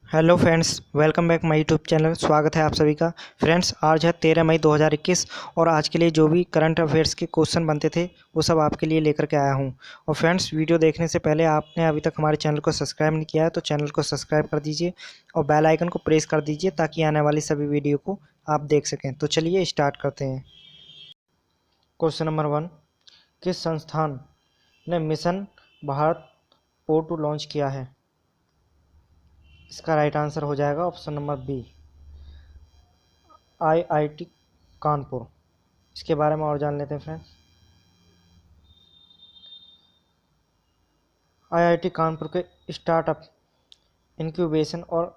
Hello friends, welcome back my YouTube channel. स्वागत है आप सभी का। फ्रेंड्स, आज है 13 मई 2021 और आज के लिए जो भी करंट अफेयर्स के क्वेश्चन बनते थे वो सब आपके लिए लेकर के आया हूं। और फ्रेंड्स, वीडियो देखने से पहले आपने अभी तक हमारे चैनल को सब्सक्राइब नहीं किया है तो चैनल को सब्सक्राइब कर दीजिए और बेल आइकन को प्रेस कर दीजिए ताकि आने वाली सभी वीडियो को आप देख सकें। तो चलिए स्टार्ट करते हैं। क्वेश्चन नंबर 1, किस संस्थान ने मिशन भारत O2 लॉन्च किया है? इसका राइट आंसर हो जाएगा option number B, IIT Kanpur. इसके बारे में और जान लेते हैं फ्रेंड्स। IIT कानपुर के स्टार्टअप इंक्यूबेशन और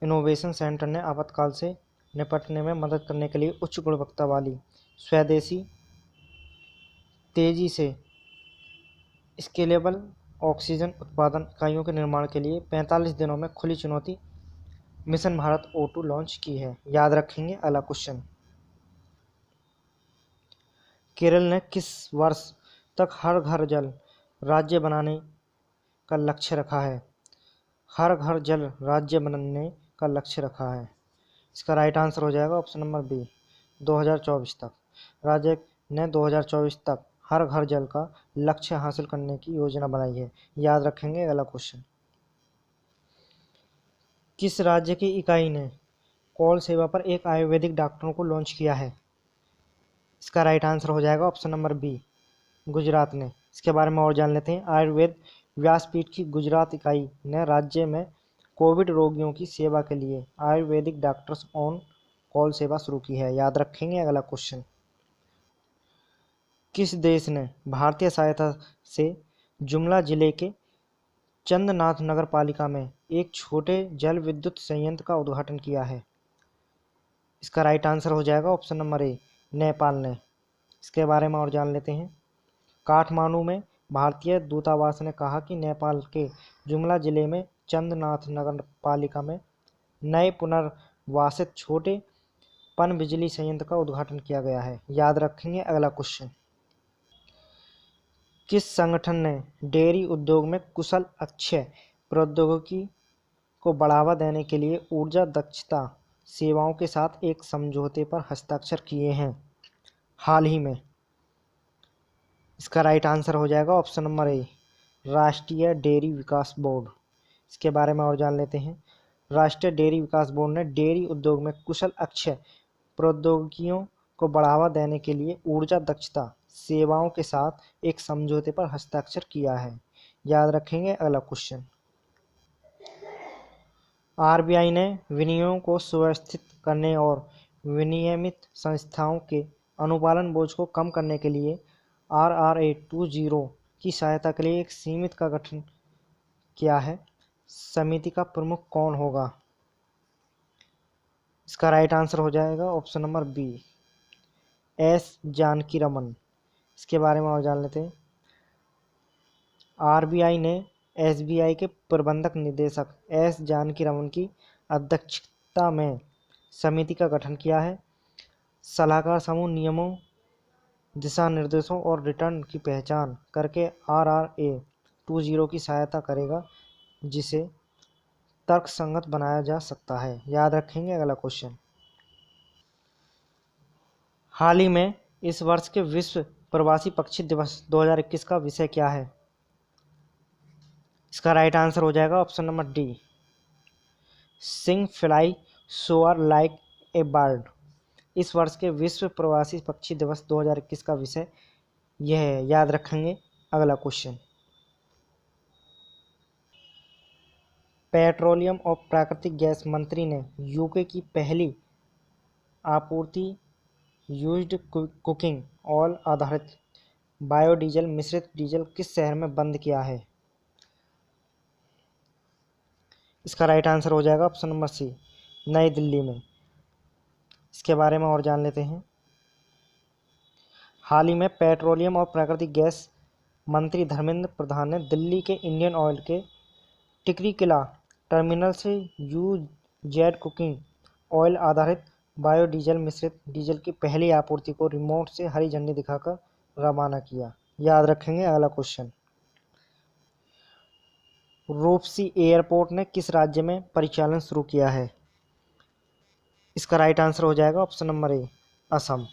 इनोवेशन सेंटर ने आपातकाल से निपटने में मदद करने के लिए उच्च गुणवत्ता वाली स्वदेशी तेजी से स्केलेबल ऑक्सीजन उत्पादन इकाइयों के निर्माण के लिए 45 दिनों में खुली चुनौती मिशन भारत O2 लॉन्च की है। याद रखेंगे। अगला क्वेश्चन, केरल ने किस वर्ष तक हर घर जल राज्य बनाने का लक्ष्य रखा है? हर घर जल राज्य बनने का लक्ष्य रखा है। इसका राइट आंसर हो जाएगा ऑप्शन नंबर बी, 2024 तक। राज्य ने 2024 तक हर घर जल का लक्ष्य हासिल करने की योजना बनाई है। याद रखेंगे। अगला क्वेश्चन, किस राज्य की इकाई ने कॉल सेवा पर एक आयुर्वेदिक डॉक्टरों को लॉन्च किया है? इसका राइट आंसर हो जाएगा ऑप्शन नंबर बी, गुजरात ने। इसके बारे में और जान लेते हैं। आयुर्वेद व्यासपीठ की गुजरात इकाई ने राज्य में कोविड रोगियों की सेवा के लिए आयुर्वेदिक डॉक्टर्स ऑन कॉल सेवा शुरू की है। याद रखेंगे। अगला क्वेश्चन, किस देश ने भारतीय सहायता से जुमला जिले के चंदनाथ नगर पालिका में एक छोटे जल विद्युत संयंत्र का उद्घाटन किया है? इसका राइट आंसर हो जाएगा ऑप्शन नंबर ए, नेपाल ने। इसके बारे में और जान लेते हैं। काठमांडू में भारतीय दूतावास ने कहा कि नेपाल के जुमला जिले में चंदनाथ नगर पालिका में नए पुनर्वासित छोटे पन बिजली संयंत्र का उद्घाटन किया गया है। याद रखेंगे। अगला क्वेश्चन, किस संगठन ने डेयरी उद्योग में कुशल अक्षय प्रौद्योगिकी को बढ़ावा देने के लिए ऊर्जा दक्षता सेवाओं के साथ एक समझौते पर हस्ताक्षर किए हैं हाल ही में? इसका राइट आंसर हो जाएगा ऑप्शन नंबर ए, राष्ट्रीय डेयरी विकास बोर्ड। इसके बारे में और जान लेते हैं। राष्ट्रीय डेयरी विकास बोर्ड ने डेयरी उद्योग में कुशल अक्षय प्रौद्योगिकियों को बढ़ावा देने के लिए ऊर्जा दक्षता सेवाओं के साथ एक समझौते पर हस्ताक्षर किया है। याद रखेंगे। अगला क्वेश्चन, RBI ने विनियमों को सुव्यवस्थित करने और विनियमित संस्थाओं के अनुपालन बोझ को कम करने के लिए RRA 20 की सहायता के लिए एक समिति का गठन किया है। समिति का प्रमुख कौन होगा? इसका राइट आंसर हो जाएगा option number B, S Janaki Raman. इसके बारे में और जान लेते हैं। RBI ने SBI के प्रबंधक निदेशक S जानकी रमन की अध्यक्षता में समिति का गठन किया है। सलाहकार समूह नियमों, दिशा निर्देशों और रिटर्न की पहचान करके RRA 20 की सहायता करेगा, जिसे तर्कसंगत बनाया जा सकता है। याद रखेंगे। अगला क्वेश्चन, हाल ही में इस वर्ष के विश्व प्रवासी पक्षी दिवस 2021 का विषय क्या है? इसका राइट आंसर हो जाएगा option number D, sing fly soar like a bird. इस वर्ष के विश्व प्रवासी पक्षी दिवस 2021 का विषय यह है। याद रखेंगे। अगला क्वेश्चन, पेट्रोलियम और प्राकृतिक गैस मंत्री ने यूके की पहली आपूर्ति यूज्ड कुकिंग ऑयल आधारित बायोडीजल मिश्रित डीजल किस शहर में बंद किया है? इसका राइट आंसर हो जाएगा ऑप्शन नंबर सी, नई दिल्ली में। इसके बारे में और जान लेते हैं। हाल ही में पेट्रोलियम और प्राकृतिक गैस मंत्री धर्मेंद्र प्रधान ने दिल्ली के इंडियन ऑयल के टिकरी किला टर्मिनल से यूजेड कुकिंग ऑयल आधारित बायोडीजल मिश्रित डीजल की पहली आपूर्ति को रिमोट से हरी झंडी दिखाकर रवाना किया। याद रखेंगे। अगला क्वेश्चन, रूपसी एयरपोर्ट ने किस राज्य में परिचालन शुरू किया है? इसका राइट आंसर हो जाएगा ऑप्शन नंबर ए, असम।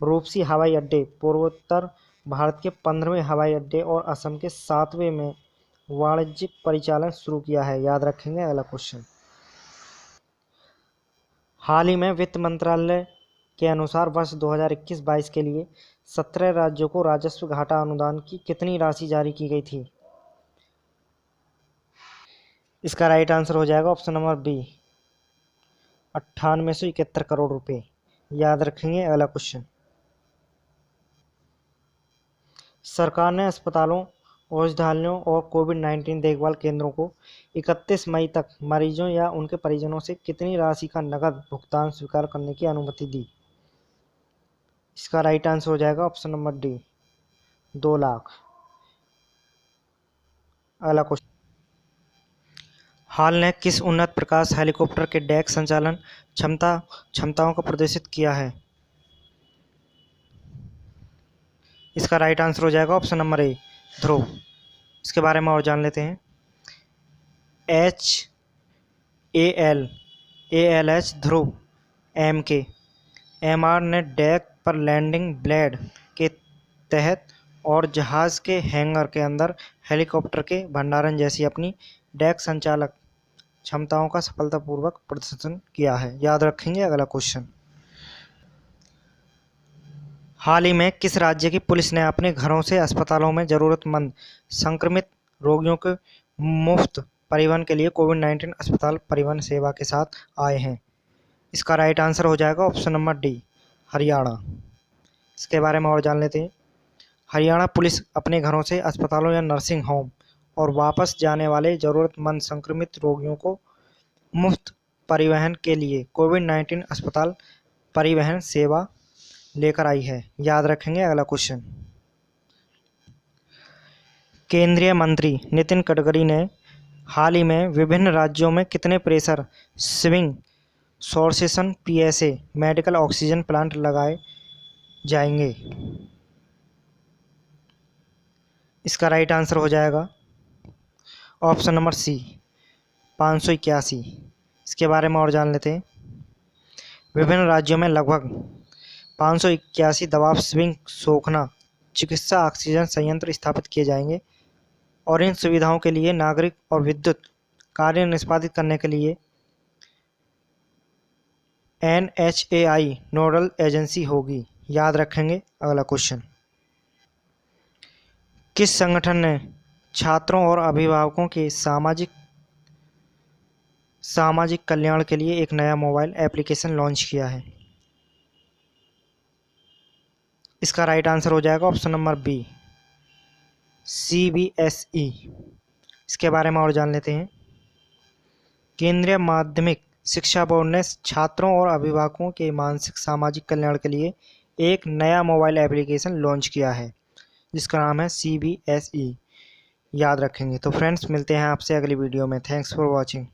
रूपसी हवाई अड्डे पूर्वोत्तर भारत के 15वें हवाई अड्डे और असम के 7वें में वाणिज्यिक परिचालन शुरू किया है। याद रखेंगे अगला क्वेश्चन। हाल ही में वित्त मंत्रालय के अनुसार वर्ष 2021-22 के लिए 17 राज्यों को राजस्व घाटा अनुदान की कितनी राशि जारी की गई थी? इसका राइट आंसर हो जाएगा ऑप्शन नंबर बी, 9871 करोड़ रुपए। याद रखेंगे अगला क्वेश्चन। सरकार ने अस्पतालों, औषधालयों और कोविड-19 देखभाल केंद्रों को 31 मई तक मरीजों या उनके परिजनों से कितनी राशि का नकद भुगतान स्वीकार करने की अनुमति दी? इसका राइट आंसर हो जाएगा ऑप्शन नंबर डी, 2 लाख। अगला क्वेश्चन। हाल ने किस उन्नत प्रकाश हेलीकॉप्टर के डेक संचालन क्षमताओं को प्रदर्शित किया है? इसका राइट आंसर हो जाएगा ऑप्शन नंबर ए, ध्रुव। इसके बारे में और जान लेते हैं। HAL ध्रुव MR ने डेक पर लैंडिंग ब्लेड के तहत और जहाज के हैंगर के अंदर हेलीकॉप्टर के भंडारण जैसी अपनी डेक संचालक क्षमताओं का सफलतापूर्वक प्रदर्शन किया है। याद रखेंगे अगला क्वेश्चन। हाल ही में किस राज्य की पुलिस ने अपने घरों से अस्पतालों में जरूरतमंद संक्रमित रोगियों के मुफ्त परिवहन के लिए कोविड-19 अस्पताल परिवहन सेवा के साथ आए हैं? इसका राइट आंसर हो जाएगा ऑप्शन नंबर डी, हरियाणा। इसके बारे में और जान लेते हैं। हरियाणा पुलिस अपने घरों से अस्पतालों या नर्सिंग होम और वापस जाने वाले ज़रूरतमंद संक्रमित रोगियों को मुफ्त परिवहन के लिए कोविड-19 अस्पताल परिवहन सेवा लेकर आई है। याद रखेंगे अगला क्वेश्चन। केंद्रीय मंत्री नितिन गडकरी ने हाल ही में विभिन्न राज्यों में कितने pressure swing adsorption PSA medical oxygen plant लगाए जाएंगे? इसका राइट आंसर हो जाएगा ऑप्शन नंबर सी, 581। इसके बारे में और जान लेते हैं। विभिन्न राज्यों में लगभग 581 दबाव स्विंग सोखना चिकित्सा ऑक्सीजन संयंत्र स्थापित किए जाएंगे और इन सुविधाओं के लिए नागरिक और विद्युत कार्य निष्पादित करने के लिए NHAI नोडल एजेंसी होगी। याद रखेंगे अगला क्वेश्चन। किस संगठन ने छात्रों और अभिभावकों के सामाजिक कल्याण के लिए एक नया मोबाइल एप्लीकेशन लॉन्च किया है? इसका राइट आंसर हो जाएगा ऑप्शन नंबर बी, CBSE। इसके बारे में और जान लेते हैं। केंद्रीय माध्यमिक शिक्षा बोर्ड ने छात्रों और अभिभावकों के मानसिक सामाजिक कल्याण के लिए एक नया मोबाइल एप्लीकेशन लॉन्च किया है जिसका नाम है CBSE। याद रखेंगे। तो फ्रेंड्स, मिलते हैं आपसे अगली वीडियो में। Thanks for watching.